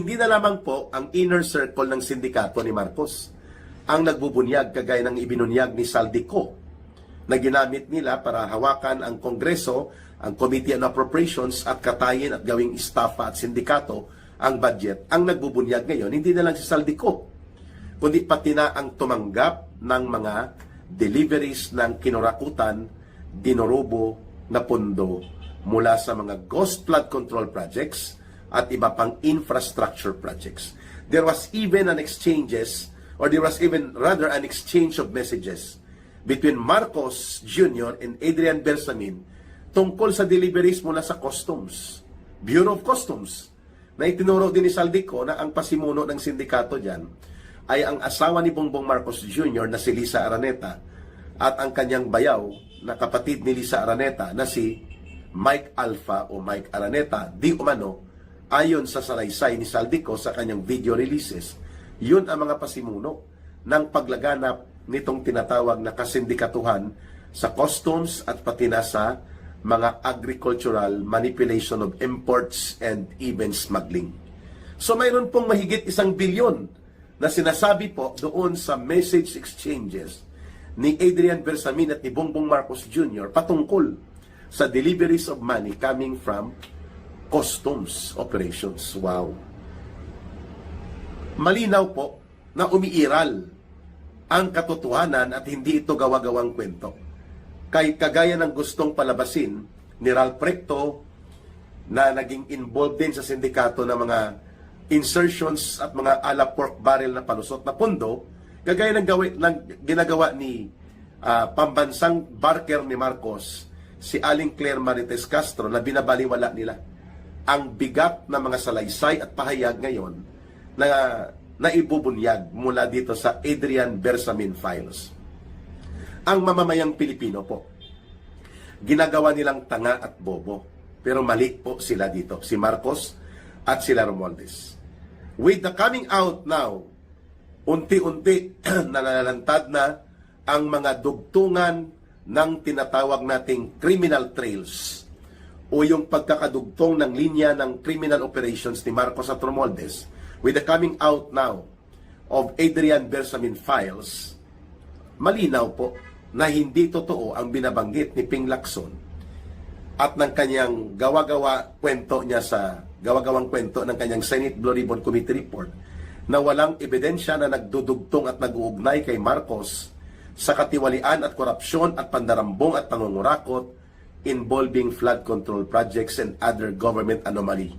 hindi na lamang po ang inner circle ng sindikato ni Marcos ang nagbubunyag kagaya ng ibinunyag ni Saldico na ginamit nila para hawakan ang Kongreso, ang Committee on Appropriations at katayin at gawing estafa at sindikato ang budget. Ang nagbubunyag ngayon, hindi na lang si Saldico, kundi pati na ang tumanggap ng mga deliveries ng kinurakutan, dinorobo na pondo mula sa mga ghost flood control projects at iba pang infrastructure projects. There was even an exchange of messages between Marcos Jr. and Adrian Bersamin tungkol sa deliveries mula sa Customs, Bureau of Customs, na itinuro din ni Saldico na ang pasimuno ng sindikato dyan ay ang asawa ni Bongbong Marcos Jr. na si Lisa Araneta at ang kanyang bayaw na kapatid ni Lisa Araneta na si Mike Alpha o Mike Araneta, di umano, ayon sa salaysay ni Saldico sa kanyang video releases. Yun ang mga pasimuno ng paglaganap nitong tinatawag na kasindikatuhan sa customs at pati na sa mga agricultural manipulation of imports and even smuggling. So mayroon pong mahigit 1 bilyon na sinasabi po doon sa message exchanges ni Adrian Bersamin at ni Bongbong Marcos Jr. patungkol sa deliveries of money coming from customs operations. Wow. Malinaw po na umiiral ang katotohanan at hindi ito gawa-gawang kwento. Kay kagaya ng gustong palabasin ni Ralph Recto na naging involved din sa sindikato ng mga insertions at mga ala pork barrel na palusot na pondo, kagaya ng ginagawa ni pambansang barker ni Marcos, si Aling Claire Marites Castro, na binabaliwala nila ang bigat ng mga salaysay at pahayag ngayon na naibubunyag mula dito sa Adrian Bersamin files. Ang mamamayang Pilipino po, ginagawa nilang tanga at bobo, pero mali po sila dito, si Marcos at sila Romualdez. With the coming out now, unti-unti nalalantad na ang mga dugtungan ng tinatawag nating criminal trails o yung pagkakadugtong ng linya ng criminal operations ni Marcos at Romualdez. With the coming out now of Adrian Bersamin files, malinaw po na hindi totoo ang binabanggit ni Ping Lacson at ng kanyang gawagawang kwento ng kanyang Senate Blue Ribbon Committee report na walang ebidensya na nagdudugtong at nag-uugnay kay Marcos sa katiwalian at korupsyon at pandarambong at pangungurakot involving flood control projects and other government anomaly.